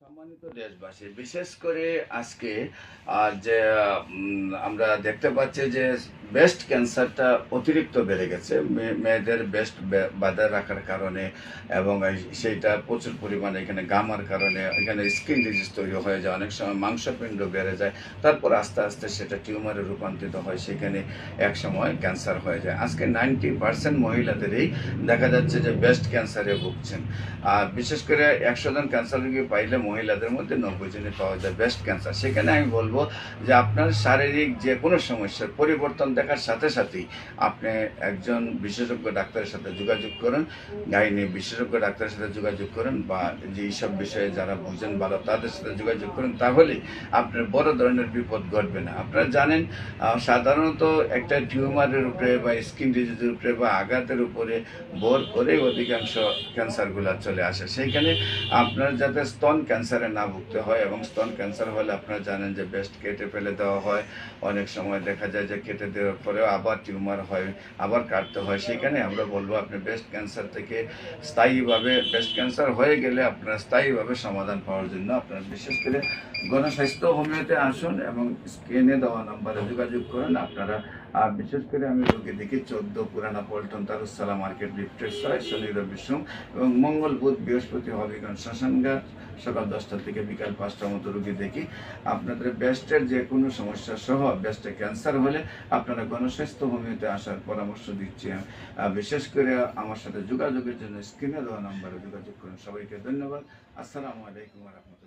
সম্মানিত দেশবাসী, বিশেষ করে আজকে যে আমরা দেখতে পাচ্ছি যে ব্রেস্ট ক্যান্সারটা অতিরিক্ত বেড়ে গেছে মেয়েদের ব্রেস্ট বাঁধা রাখার কারণে, এবং সেইটা প্রচুর পরিমাণে এখানে গামার কারণে এখানে স্কিন ডিজিজ তৈরি হয়ে যায়, অনেক সময় মাংসপিণ্ড বেড়ে যায়, তারপর আস্তে আস্তে সেটা টিউমারে রূপান্তরিত হয়, সেখানে এক সময় ক্যান্সার হয়ে যায়। আজকে 90% মহিলাদেরই দেখা যাচ্ছে যে ব্রেস্ট ক্যান্সারে ভুগছেন। আর বিশেষ করে 100 জন ক্যান্সার রোগী পাইলে মহিলাদের মধ্যে 90 জনে পাওয়া যায় ব্রেস্ট ক্যান্সার। সেখানে আমি বলবো যে আপনার শারীরিক যে কোনো সমস্যার পরিবর্তন দেখার সাথে সাথেই আপনি একজন বিশেষজ্ঞ ডাক্তারের সাথে যোগাযোগ করুন, গাইনি বিশেষজ্ঞ ডাক্তারের সাথে যোগাযোগ করুন, বা যে এইসব বিষয়ে যারা বুঝেন ভালো তাদের সাথে যোগাযোগ করুন, তাহলে আপনার বড় ধরনের বিপদ ঘটবে না। আপনারা জানেন সাধারণত একটা টিউমারের উপরে বা স্কিন ডিজিজের উপরে বা আঘাতের উপরে ভর করে অধিকাংশ ক্যান্সারগুলো চলে আসে। সেইখানে আপনার যাতে স্তন ক্যান্সারে না ভুগতে হয়, এবং স্তন ক্যান্সার হলে আপনারা জানেন যে ব্রেস্ট কেটে ফেলে দেওয়া হয়, অনেক সময় দেখা যায় যে কেটে দেওয়ার পরেও আবার টিউমার হয়, আবার কাটতে হয়। সেখানে আমরা বলবো আপনি ব্রেস্ট ক্যান্সার থেকে স্থায়ীভাবে, ব্রেস্ট ক্যান্সার হয়ে গেলে আপনারা স্থায়ীভাবে সমাধান পাওয়ার জন্য আপনারা বিশেষ করে গণস্বাস্থ্য হোমিওতে আসুন এবং স্ক্রিনে দেওয়া নম্বরে যোগাযোগ করুন। আপনারা বিশেষ করে আমি রোগী দেখি 14 পুরানা পল্টন তারুসালা মার্কেট লিফটের 6, শনি রবি সোম এবং মঙ্গল বুধ বৃহস্পতি হবিগঞ্জ শ্মশানঘাট সকাল 10টা থেকে বিকাল 5টার মতো রোগী দেখি। আপনাদের ব্রেস্টের যে কোনো সমস্যা সহ ব্রেস্টে ক্যান্সার হলে আপনারা গণস্বাস্থ্য হোমিওতে আসার পরামর্শ দিচ্ছি। বিশেষ করে আমার সাথে যোগাযোগের জন্য স্ক্রিনে দেওয়া নম্বরে যোগাযোগ করুন। সবাইকে ধন্যবাদ। আসসালামু আলাইকুম ওয়া রাহমাতুল্লাহ।